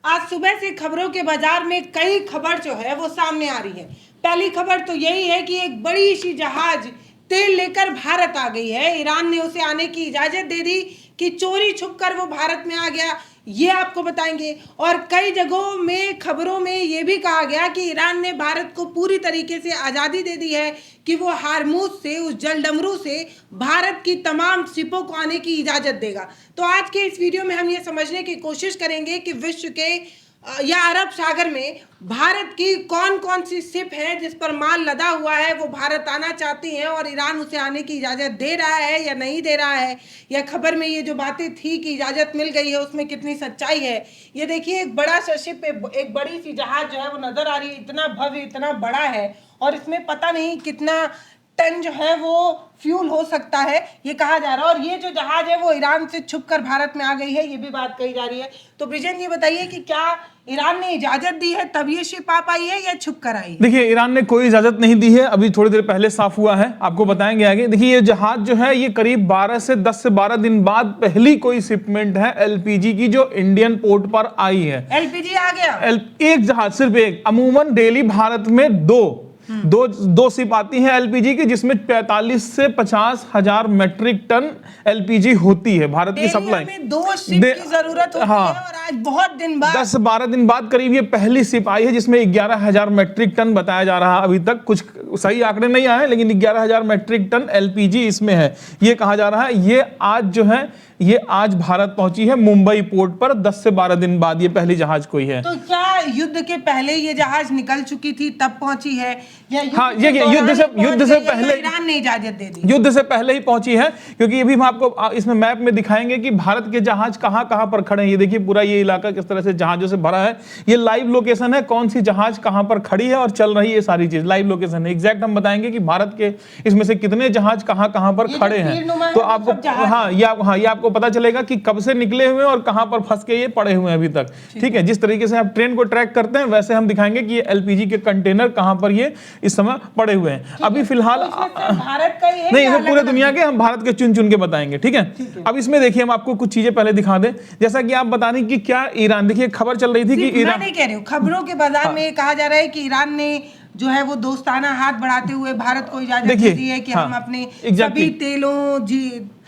आज सुबह से खबरों के बाजार में कई खबर जो है वो सामने आ रही है। पहली खबर तो यही है कि एक बड़ी सी जहाज तेल लेकर भारत आ गई है। ईरान ने उसे आने की इजाजत दे दी कि चोरी छुपकर वो भारत में आ गया, ये आपको बताएंगे। और कई जगहों में खबरों में ये भी कहा गया कि ईरान ने भारत को पूरी तरीके से आज़ादी दे दी है कि वो हारमूज से, उस जलडमरू से भारत की तमाम शिपों को आने की इजाज़त देगा। तो आज के इस वीडियो में हम ये समझने की कोशिश करेंगे कि विश्व के या अरब सागर में भारत की कौन कौन सी शिप है जिस पर माल लदा हुआ है, वो भारत आना चाहती हैं और ईरान उसे आने की इजाज़त दे रहा है या नहीं दे रहा है, या खबर में ये जो बातें थी कि इजाज़त मिल गई है उसमें कितनी सच्चाई है। ये देखिए, एक बड़ा सा शिप, एक बड़ी सी जहाज जो है वो नज़र आ रही है। इतना भव्य, इतना बड़ा है और इसमें पता नहीं कितना टन जो है वो फ्यूल हो सकता है, ये कहा जा रहा है। और ये जो जहाज है वो ईरान से छुपकर भारत में आ गई है, ये भी बात कही जा रही है। तो ब्रिजेन, ये बताइए कि क्या ईरान ने इजाजत दी है तब ये शिप आ पाई है या छुप कर आई? देखिए, ईरान ने कोई इजाजत नहीं दी है, अभी थोड़ी देर पहले साफ हुआ है, आपको बताएंगे आगे। देखिए, ये जहाज जो है ये करीब 10 से 12 दिन बाद पहली कोई शिपमेंट है एलपीजी की जो इंडियन पोर्ट पर आई है। एलपीजी आ गया? एक जहाज, सिर्फ एक। अमूमन डेली भारत में दो शिप आती हैं एलपीजी की, जिसमें 45 से 50 हजार मेट्रिक टन एलपीजी होती है भारत की सप्लाई में। 2 शिप की जरूरत होती है और आज बहुत दिन बाद, 10-12 दिन बाद करीब ये पहली शिप आई है जिसमें 11,000 मेट्रिक टन बताया जा रहा है। अभी तक कुछ सही आंकड़े नहीं आए, लेकिन 11,000 मेट्रिक टन एलपीजी इसमें है, ये कहा जा रहा है। ये आज जो है ये आज भारत पहुंची है मुंबई पोर्ट पर 10 से 12 दिन बाद, ये पहली जहाज कोई है। तो क्या युद्ध के पहले ये जहाज निकल चुकी थी तब पहुंची है, या हाँ, ये युद्ध से पहले ईरान ने इजाजत दे दी? युद्ध से पहले ही पहुंची है, क्योंकि ये भी हम आपको इसमें मैप में दिखाएंगे कि भारत के जहाज कहां कहां पर खड़े हैं। ये देखिए, पूरा ये इलाका किस तरह से जहाजों से भरा है। ये लाइव लोकेशन है, कौन सी जहाज कहां पर खड़ी है और चल रही है, ये सारी चीज लाइव लोकेशन है। एग्जैक्ट हम बताएंगे कि भारत के इसमें से कितने जहाज कहां कहां पर खड़े हैं, तो आपको ये आपको पता चलेगा कि कब से निकले हुए और कहां पर फंस के ये पड़े हुए हैं अभी तक। ठीक है, जिस तरीके से आप ट्रेन को ट्रैक करते हैं वैसे हम दिखाएंगे कि ये एलपीजी के कंटेनर कहां पर ये इस समय पड़े हुए हैं। अभी फिलहाल भारत का ही है, नहीं, इसे पूरे दुनिया के, हम भारत के चुन चुन के बताएंगे। ठीक है, अब इसमें देखिए, हम आपको कुछ चीजें पहले दिखा दें। जैसा कि आप बता रही कि क्या ईरान, देखिए खबर चल रही थी कि ईरान, नहीं कह रही हूँ, खबरों के बाजार में कहा जा रहा है कि ईरान ने जो है वो दोस्ताना हाथ बढ़ाते हुए भारत को इजाजत दे दी है कि हम अपने सभी तेलों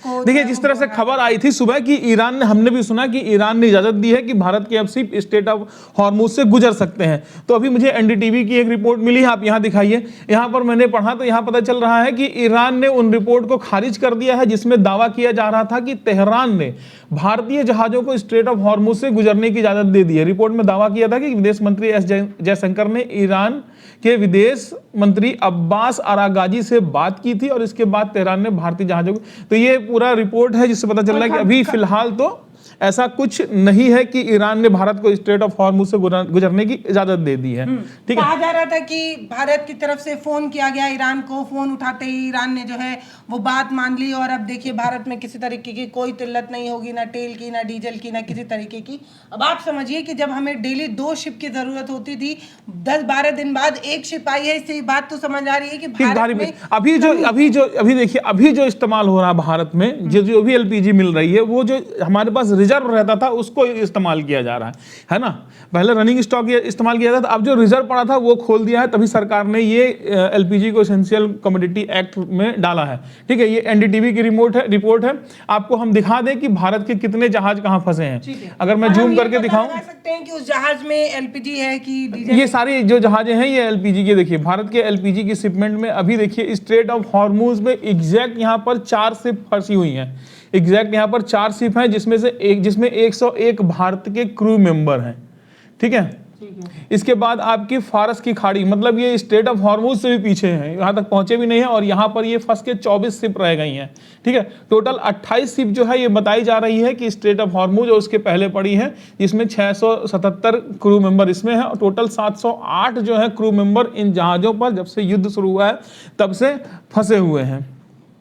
देखिए, जिस तरह से खबर आई थी सुबह कि ईरान ने, हमने भी सुना कि ईरान ने इजाजत दी है कि भारत के अब सिर्फ स्ट्रेट ऑफ हॉर्मुज से गुजर सकते हैं। तो अभी मुझे एनडीटीवी की एक रिपोर्ट मिली है, आप यहाँ दिखाइए। यहाँ पर मैंने पढ़ा तो यहाँ पता चल रहा है कि ईरान ने उन रिपोर्ट को खारिज कर दिया है जिसमें दावा किया जा रहा था कि तेहरान ने भारतीय जहाजों को स्ट्रेट ऑफ हॉर्मुज से गुजरने की इजाजत दे दी है। रिपोर्ट में दावा किया था कि विदेश मंत्री एस जयशंकर ने ईरान के विदेश मंत्री अब्बास अरागाजी से बात की थी और इसके बाद तेहरान ने भारतीय जहाजों को, तो ये पूरा रिपोर्ट है जिससे पता चल रहा है कि अभी फिलहाल तो ऐसा कुछ नहीं है कि ईरान ने भारत को स्ट्रेट ऑफ हॉर्मुज से गुजरने की इजाजत दे दी है। ठीक है, कहा जा रहा था कि भारत की तरफ से फोन किया गया ईरान को, फोन उठाते ही ईरान ने जो है वो बात मान ली और अब देखिए भारत में किसी तरीके की कोई किल्लत नहीं होगी, ना तेल की, ना डीजल की, ना किसी तरीके की। अब आप समझिए कि जब हमें डेली 2 शिप की जरूरत होती थी, 10-12 दिन बाद एक शिप आई है। इससे बात तो समझ आ रही है कि भारत में अभी देखिए, अभी जो इस्तेमाल हो रहा है भारत में, जो भी एलपीजी मिल रही है, वो जो हमारे पास रिजर्व रहता था उसको इस्तेमाल किया जा रहा है ना। पहले रनिंग स्टॉक इस्तेमाल किया जाता था, अब जो रिजर्व पड़ा था वो खोल दिया है, तभी सरकार ने ये एलपीजी को एसेंशियल कमोडिटी एक्ट में डाला है। ठीक है, ये एनडीटीवी की रिपोर्ट है। आपको हम दिखा दें कि भारत के कितने जहाज कहां फंसे हैं। अगर मैं जूम करके दिखाऊं, सकते हैं कि उस जहाज में एलपीजी है कि डीजल। ये सारी जो जहाजें हैं ये एलपीजी के। देखिए, भारत के एलपीजी की शिपमेंट में अभी देखिए स्ट्रेट ऑफ हॉर्मुज में एग्जैक्ट यहाँ पर 4 शिप फंसी हुई हैं। एग्जैक्ट यहाँ पर 4 शिप हैं जिसमें 101 भारत के क्रू मेंबर हैं। ठीक है, इसके बाद आपकी फारस की खाड़ी, मतलब ये स्ट्रेट ऑफ हॉर्मुज से भी पीछे हैं, यहाँ तक पहुंचे भी नहीं है और यहाँ पर ये फंस के 24 शिप रह गई हैं। ठीक है, टोटल 28 शिप जो है ये बताई जा रही है कि स्ट्रेट ऑफ हॉर्मुज और उसके पहले पड़ी है, जिसमें 677 क्रू मेंबर इसमें है और टोटल 708 जो है क्रू मेंबर इन जहाजों पर जब से युद्ध शुरू हुआ है तब से फंसे हुए हैं।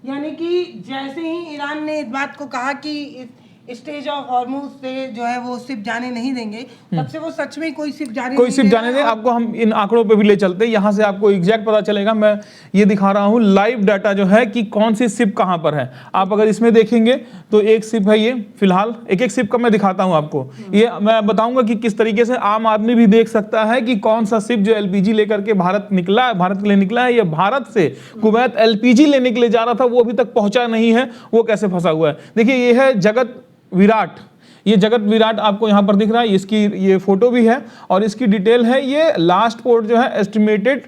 यानी कि जैसे ही ईरान ने इस बात को कहा कि स्टेज ऑफ हॉर्मूज से जो है वो सिप जाने नहीं देंगे, तब से वो सच में कोई सिप जाने कोई नहीं सिप दे जाने रहा दे। है। आपको हम इन आंकड़ों पे भी ले चलते हैं, यहाँ से आपको एग्जैक्ट पता चलेगा। मैं ये दिखा रहा हूँ लाइव डाटा जो है कि कौन सी सिप कहाँ पर है। आप अगर इसमें देखेंगे तो एक सिप है ये, फिलहाल एक एक सिप का मैं दिखाता हूँ आपको। ये मैं बताऊंगा कि किस तरीके से आम आदमी भी देख सकता है कि कौन सा सिप जो एलपीजी लेकर के भारत के लिए निकला है, ये भारत से कुवैत एलपीजी लेने के लिए जा रहा था, वो अभी तक पहुंचा नहीं है, वो कैसे फंसा हुआ है। देखिए ये है जगत विराट, ये जगत विराट आपको यहां पर दिख रहा है, इसकी ये फोटो भी है और इसकी डिटेल है। ये लास्ट पोर्ट जो है एस्टिमेटेड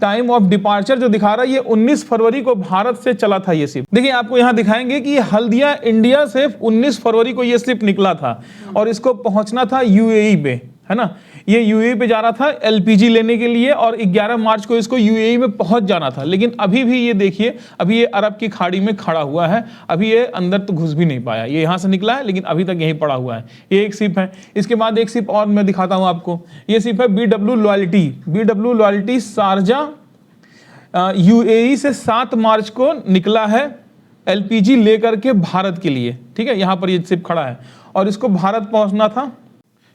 टाइम ऑफ डिपार्चर जो दिखा रहा है, ये 19 फरवरी को भारत से चला था ये शिप। देखिए आपको यहां दिखाएंगे कि हल्दिया इंडिया से 19 फरवरी को ये शिप निकला था और इसको पहुंचना था यूएई पे, है ना। ये यूएई पे जा रहा था एलपीजी लेने के लिए और 11 मार्च को इसको यूएई में पहुंच जाना था। लेकिन अभी भी ये देखिए, अभी ये अरब की खाड़ी में खड़ा हुआ है, अभी ये अंदर तो घुस भी नहीं पाया। ये यहां से निकला है लेकिन अभी तक यहीं पड़ा हुआ है। ये एक शिप है। इसके बाद एक शिप और मैं दिखाता हूं आपको। ये शिप है BW लॉयल्टी शारजा यूएई से 7 मार्च को निकला है एलपीजी लेकर के भारत के लिए, ठीक है। यहां पर ये शिप खड़ा है और इसको भारत पहुंचना था,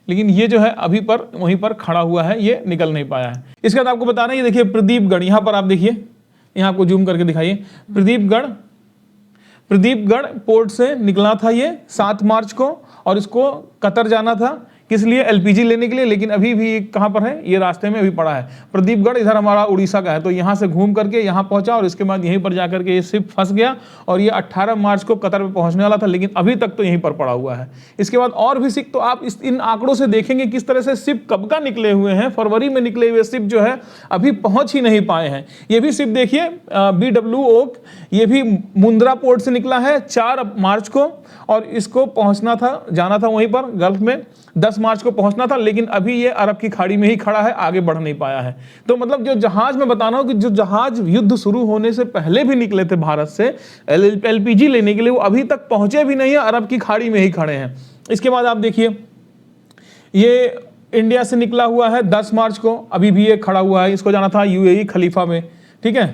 लेकिन ये जो है अभी पर वहीं पर खड़ा हुआ है, ये निकल नहीं पाया है। इसके बाद आपको बता रहे हैं, ये देखिए प्रदीपगढ़, यहां पर आप देखिए, यहां आपको जूम करके दिखाइए। प्रदीपगढ़ पोर्ट से निकला था ये 7 मार्च को और इसको कतर जाना था, किस लिए, एलपीजी लेने के लिए। लेकिन अभी भी कहां पर है, ये रास्ते में अभी पड़ा है। प्रदीपगढ़ इधर हमारा उड़ीसा का है, तो यहां से घूम करके यहां पहुंचा और इसके बाद यहीं पर जाकर के ये शिप फंस गया और ये 18 मार्च को कतर में पहुंचने वाला था, लेकिन अभी तक तो यहीं पर पड़ा हुआ है। इसके बाद और भी शिप, तो आप इन आंकड़ों से देखेंगे किस तरह से शिप कब का निकले हुए हैं। फरवरी में निकले हुए शिप जो है अभी पहुंच ही नहीं पाए हैं। ये भी शिप देखिए BW ओक, ये भी मुंद्रा पोर्ट से निकला है 4 मार्च को और इसको पहुंचना था, जाना था वहीं पर गल्फ में 10 मार्च को पहुंचना था, लेकिन अभी ये अरब की खाड़ी में ही खड़ा है, आगे बढ़ नहीं पाया है। तो मतलब जो जहाज में बता रहा हूं कि जो जहाज युद्ध शुरू होने से पहले भी निकले थे भारत से एलपीजी लेने के लिए, वो अभी तक पहुंचे भी नहीं है, अरब की खाड़ी में ही खड़े हैं। इसके बाद आप देखिए, ये इंडिया से निकला हुआ है 10 मार्च को, अभी भी ये खड़ा हुआ है, इसको जाना था यूएई खलीफा में, ठीक है।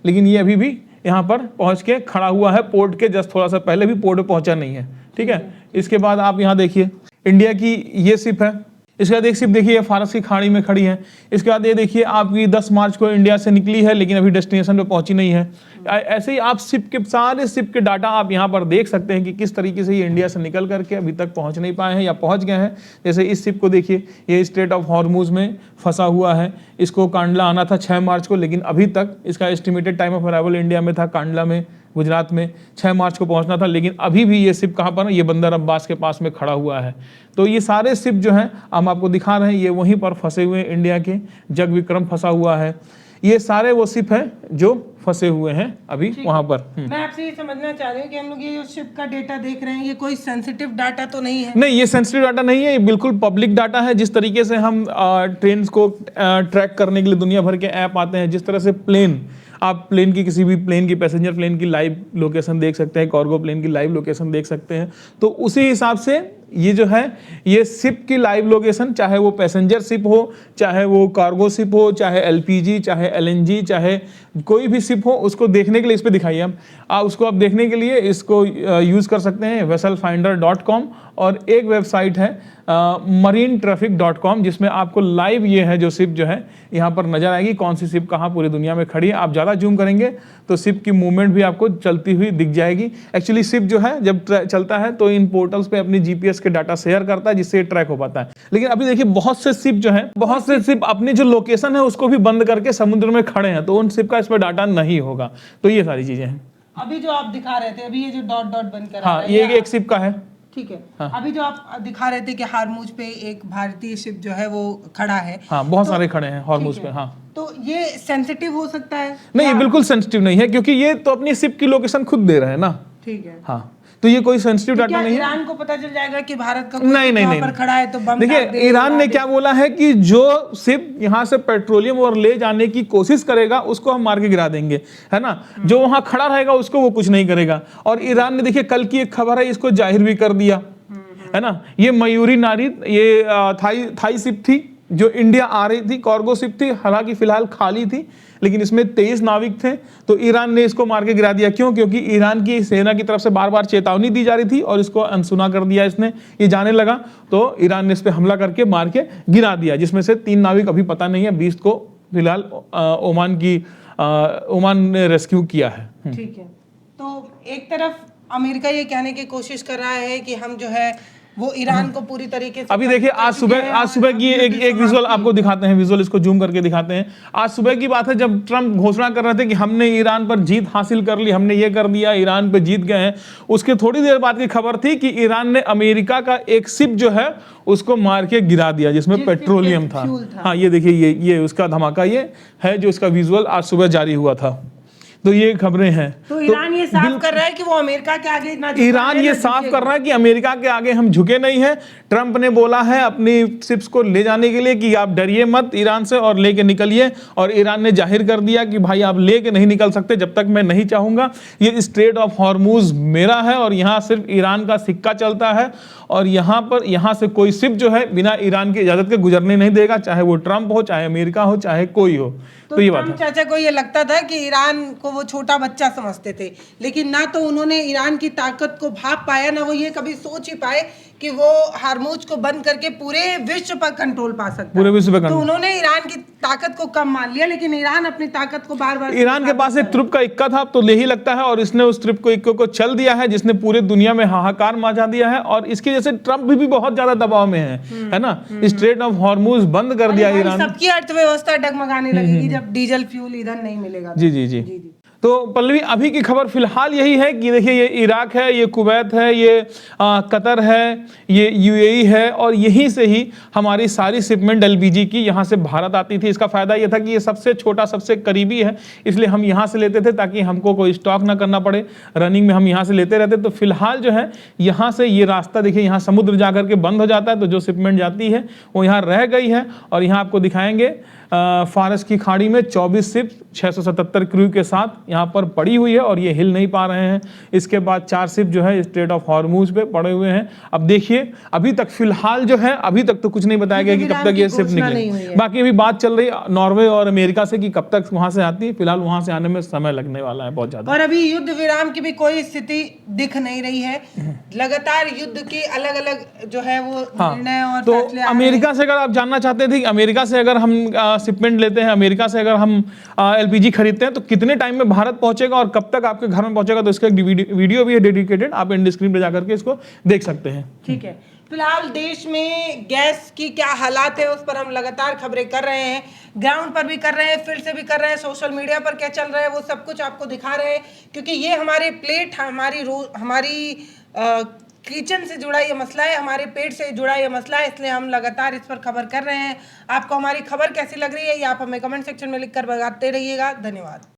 लेकिन ये अभी भी यहाँ पर पहुंच के खड़ा हुआ है पोर्ट के जस्ट थोड़ा सा पहले, भी पोर्ट पे पहुंचा नहीं है, ठीक है। इसके बाद आप यहाँ देखिए इंडिया की ये शिप है। इसके बाद एक शिप देखिए फारस की खाड़ी में खड़ी है। इसके बाद ये देखिए आपकी 10 मार्च को इंडिया से निकली है, लेकिन अभी डेस्टिनेशन पे पहुंची नहीं है। ऐसे ही आप शिप के सारे शिप के डाटा आप यहाँ पर देख सकते हैं कि किस तरीके से ये इंडिया से निकल करके अभी तक पहुंच नहीं पाए हैं या पहुंच गए हैं। जैसे इस शिप को देखिए, ये स्ट्रेट ऑफ हॉर्मूज में फंसा हुआ है, इसको कांडला आना था 6 मार्च को, लेकिन अभी तक इसका estimated time of arrival India में था कांडला में गुजरात में 6 मार्च को पहुंचना था, लेकिन अभी भी ये शिप कहाँ पर है, ये बंदर अब्बास के पास में खड़ा हुआ है। तो ये सारे शिप जो हैं हम आपको दिखा रहे हैं, ये वहीं पर फंसे हुए हैं। इंडिया के जग विक्रम फंसा हुआ है, ये सारे वो शिप हैं जो फंसे हुए हैं अभी वहां पर। मैं आपसे ये समझना चाह रही हूँ कि हम लोग ये जो शिप का डेटा देख रहे हैं, ये कोई सेंसिटिव डाटा तो नहीं है? नहीं, ये सेंसिटिव डाटा नहीं है, ये बिल्कुल पब्लिक डाटा है। जिस तरीके से हम ट्रेन को ट्रैक करने के लिए दुनिया भर के ऐप आते हैं, जिस तरह से आप प्लेन की किसी भी प्लेन की, पैसेंजर प्लेन की लाइव लोकेशन देख सकते हैं, कार्गो प्लेन की लाइव लोकेशन देख सकते हैं, तो उसी हिसाब से ये जो है ये शिप की लाइव लोकेशन, चाहे वो पैसेंजर शिप हो, चाहे वो कार्गो शिप हो, चाहे एलपीजी, चाहे एलएनजी, चाहे कोई भी शिप हो, उसको देखने के लिए इस पे दिखाइए। आप उसको आप देखने के लिए इसको यूज़ कर सकते हैं vesselfinder.com, और एक वेबसाइट है marinetraffic.com, जिसमें आपको लाइव ये है जो शिप जो है यहाँ पर नजर आएगी, कौन सी शिप कहाँ पूरी दुनिया में खड़ी है। आप ज़्यादा जूम करेंगे तो शिप की मूवमेंट भी आपको चलती हुई दिख जाएगी। एक्चुअली शिप जो है जब चलता है तो इन पोर्टल्स पे अपनी जीपीएस के डाटा शेयर करता है, जिससे ट्रैक हो पाता है। लेकिन अभी देखिए बहुत से शिप जो है, बहुत से शिप अपनी जो लोकेशन है उसको भी बंद करके समुद्र में खड़े हैं, तो उन शिप का इस पर डाटा नहीं होगा। तो ये सारी चीजें हैं। अभी जो आप दिखा रहे थे, अभी ये जो डॉट डॉट बन कर हाँ, ये एक शिप का है, ठीक है। हाँ। अभी जो आप दिखा रहे थे कि हारमूज पे एक भारतीय शिप जो है वो खड़ा है। हाँ, बहुत सारे खड़े हैं हारमूज पे। हाँ, तो ये सेंसिटिव हो सकता है? नहीं, ये बिल्कुल सेंसिटिव नहीं है, क्योंकि ये तो अपनी शिप की लोकेशन खुद दे रहे हैं ना। ठीक है। हाँ, तो ये कोई सेंसिटिव डाटा नहीं है। ईरान को पता चल जाएगा कि भारत का नहीं पर खड़ा है तो बम देखिए ईरान ने क्या बोला है कि जो शिप यहाँ से पेट्रोलियम और ले जाने की कोशिश करेगा उसको हम मार के गिरा देंगे, है ना। जो वहां खड़ा रहेगा उसको वो कुछ नहीं करेगा। और ईरान ने देखिए कल की एक खबर है, इसको जाहिर भी कर दिया, है ना। ये मयूरी नारी, ये थाई शिप थी जो इंडिया आ रही थी, कार्गो शिप थी, हालांकि फिलहाल खाली थी, लेकिन इसमें 23 नाविक थे। तो ईरान ने इसको मार के गिरा दिया। क्यों? क्योंकि ईरान की सेना की तरफ से बार बार चेतावनी दी जा रही थी और इसको अनसुना कर दिया इसने। ये जाने लगा तो ईरान ने इस पर हमला करके मार के गिरा दिया, जिसमें से 3 नाविक अभी पता नहीं है, 20 को फिलहाल ओमान ने रेस्क्यू किया है। ठीक है, तो एक तरफ अमेरिका ये कहने की कोशिश कर रहा है कि हम जो है वो ईरान को पूरी तरीके से अभी देखिए आज सुबह की एक विजुअल आपको दिखाते हैं, विजुअल इसको जूम करके दिखाते हैं। आज सुबह की बात है जब ट्रंप घोषणा कर रहे थे कि हमने ईरान पर जीत हासिल कर ली, हमने ये कर दिया, ईरान पे जीत गए हैं। उसके थोड़ी देर बाद की खबर थी कि ईरान ने अमेरिका का एक शिप जो है उसको मार के गिरा दिया, जिसमें पेट्रोलियम था। हाँ, ये देखिए, ये उसका धमाका ये है जो इसका विजुअल आज सुबह जारी हुआ था। तो ये खबरें हैं। तो ईरान ये साफ कर रहा है कि वो अमेरिका के आगे ना झुका ईरान है, ये ना साफ झुकेगा। कर रहा है कि अमेरिका के आगे हम झुके नहीं हैं। ट्रंप ने बोला है अपनी शिप्स को ले जाने के लिए कि आप डरिए मत ईरान से और लेके निकलिए, और ईरान ने जाहिर कर दिया कि भाई आप लेके नहीं निकल सकते जब तक मैं नहीं चाहूंगा। ये स्ट्रेट ऑफ हॉर्मूज मेरा है और यहाँ सिर्फ ईरान का सिक्का चलता है, और यहाँ से कोई शिप जो है बिना ईरान की इजाजत के गुजरने नहीं देगा, चाहे वो ट्रंप हो, चाहे अमेरिका हो, चाहे कोई हो। तो ये बात है। चाचा को ये लगता था कि ईरान को वो छोटा बच्चा समझते थे, लेकिन ना तो उन्होंने ईरान की ताकत को भाप पाया, ना वो ये कभी सोच ही पाए कि वो हार्मूज को बंद करके पूरे विश्व पर कंट्रोल पा सकता है। पूरे विश्व पर तो उन्होंने ईरान की ताकत को कम मान लिया, लेकिन ईरान अपनी ताकत को बार बार ईरान के पास एक ट्रिप का इक्का था, तो यही लगता है, और इसने उस ट्रिप को इक्के को चल दिया है, जिसने पूरे दुनिया में हाहाकार मचा दिया है। और इसकी जैसे ट्रंप भी बहुत ज्यादा दबाव में है ना। स्ट्रेट ऑफ हॉर्मूज बंद कर दिया ईरान। सबकी अर्थव्यवस्था डगमगाने लगेगी जब डीजल फ्यूल ईंधन नहीं मिलेगा। जी। तो पल्लवी, अभी की खबर फिलहाल यही है कि देखिए ये इराक है, ये कुवैत है, ये कतर है, ये यूएई है, और यहीं से ही हमारी सारी शिपमेंट एलपीजी की यहाँ से भारत आती थी। इसका फायदा ये था कि ये सबसे छोटा, सबसे करीबी है, इसलिए हम यहाँ से लेते थे ताकि हमको कोई स्टॉक ना करना पड़े, रनिंग में हम यहाँ से लेते रहते। तो फिलहाल जो है यहाँ से ये रास्ता देखिए, यहाँ समुद्र जा करके बंद हो जाता है, तो जो शिपमेंट जाती है वो यहाँ रह गई है। और यहाँ आपको दिखाएंगे फारस की खाड़ी में 24 शिप 677 क्रू के साथ यहाँ पर पड़ी हुई है, और ये हिल नहीं पा रहे हैं। इसके बाद 4 शिप जो है स्ट्रेट ऑफ हॉर्मूज पे पड़े हुए हैं। अब देखिए, अभी तक फिलहाल जो है, अभी तक तो कुछ नहीं बताया गया कि कब तक ये शिप निकले। बाकी अभी बात चल रही है नॉर्वे और अमेरिका से कि कब तक वहां से आती है। फिलहाल वहां से आने में समय लगने वाला है बहुत ज्यादा, और अभी युद्ध विराम की भी कोई स्थिति दिख नहीं रही है। लगातार युद्ध के अलग अलग जो है वो निर्णय और तो फैसले अमेरिका से अगर आप जानना चाहते थे कि अमेरिका से अगर हम शिपमेंट लेते हैं, अमेरिका से अगर हम एलपीजी खरीदते हैं तो कितने टाइम में भारत पहुंचेगा और कब तक आपके घर में पहुंचेगा, तो इसका एक वीडियो भी है डेडिकेटेड, आप एंड स्क्रीन पे जाकर के इसको देख सकते हैं। ठीक है, फिलहाल देश में गैस की क्या हालात है उस पर हम लगातार खबरें कर रहे हैं, ग्राउंड पर भी कर रहे हैं, फील्ड से भी कर रहे हैं, सोशल मीडिया पर क्या चल रहा है वो सब कुछ आपको दिखा रहे हैं, क्योंकि ये हमारे प्लेट, हमारी किचन से जुड़ा ये मसला है, हमारे पेट से जुड़ा ये मसला है, इसलिए हम लगातार इस पर खबर कर रहे हैं। आपको हमारी खबर कैसी लग रही है ये आप हमें कमेंट सेक्शन में लिखकर बताते रहिएगा। धन्यवाद।